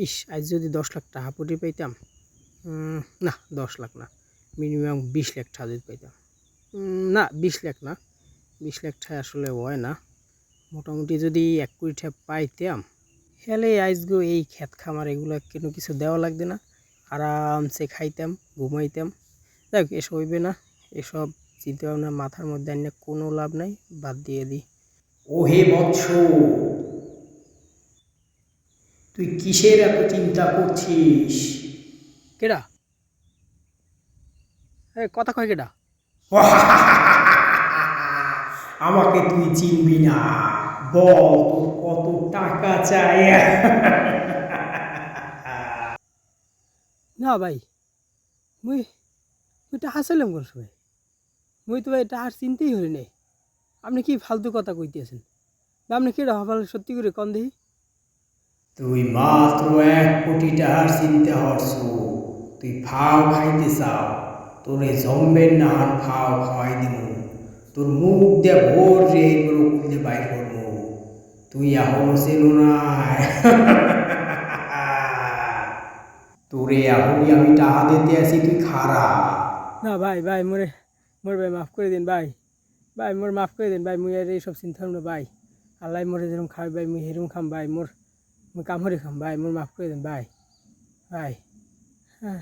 ইস, আজ যদি 10 লাখ টাকা পুঁজি পাইতাম, না 10 লাখ না, মিনিমাম 20 লাখ টাকা যদি পাইতাম। না 20 লাখ না, 20 লাখ টাকা আসলে হয় না। মোটামুটি যদি 1 কোটি টাকা পাইতাম, হেলে আজগো এই ক্ষেত খামার এগুলো কোনো কিছু দেওয়া লাগবে না, আরামসে খাইতাম, ঘুমাইতাম। দেখ, এসব হইবে না, এসব চিন্তা ভাবনা মাথার মধ্যে আনিয়ে কোনো লাভ নাই, বাদ দিয়ে দিই। ওহে বৎস, তুই কিসের এত চিন্তা করছিস? কেডা? কথা কয় কেডা? আমাকে তুই চিনবি না? বল, তোর কত টাকা চাই? না ভাই, মুই মুই টাকা চাইলাম কোন সময়? মুই তো ভাই টাকার চিন্তাই হই নাই। আপনি কি ফালতু কথা কইতেছেন? আপনি কেডা হবাল, সত্যি করে কন দেখি। তুই মাত্র 1 কোটি টাকার চিন্তা হরছ। তুই ফাও খাইতে চাও? তোরে জম্বের নাহান ফাও খাওয়াই দিব। তোর মুখ দিয়ে ভোর রে এগুলো খুলতে বাইর করবো। তুই এখনো চেনো নাই। তোরে এখনই আমি টাকা দিতে আসি, তুই খারা। না ভাই, ভাই মোরে মোর ভাই মাফ করে দিন ভাই। ভাই মোর মাফ করে দিন ভাই, মুই আর এইসব চিন্তা ভাবনা ভাই। আল্লাহ মোরে যেরকম খাওয়াই ভাই, মুই সেরকম খাম ভাই। মুই কামড়ে খাম ভাই, মোর মাফ করে দিন ভাই। ভাই, হ্যাঁ।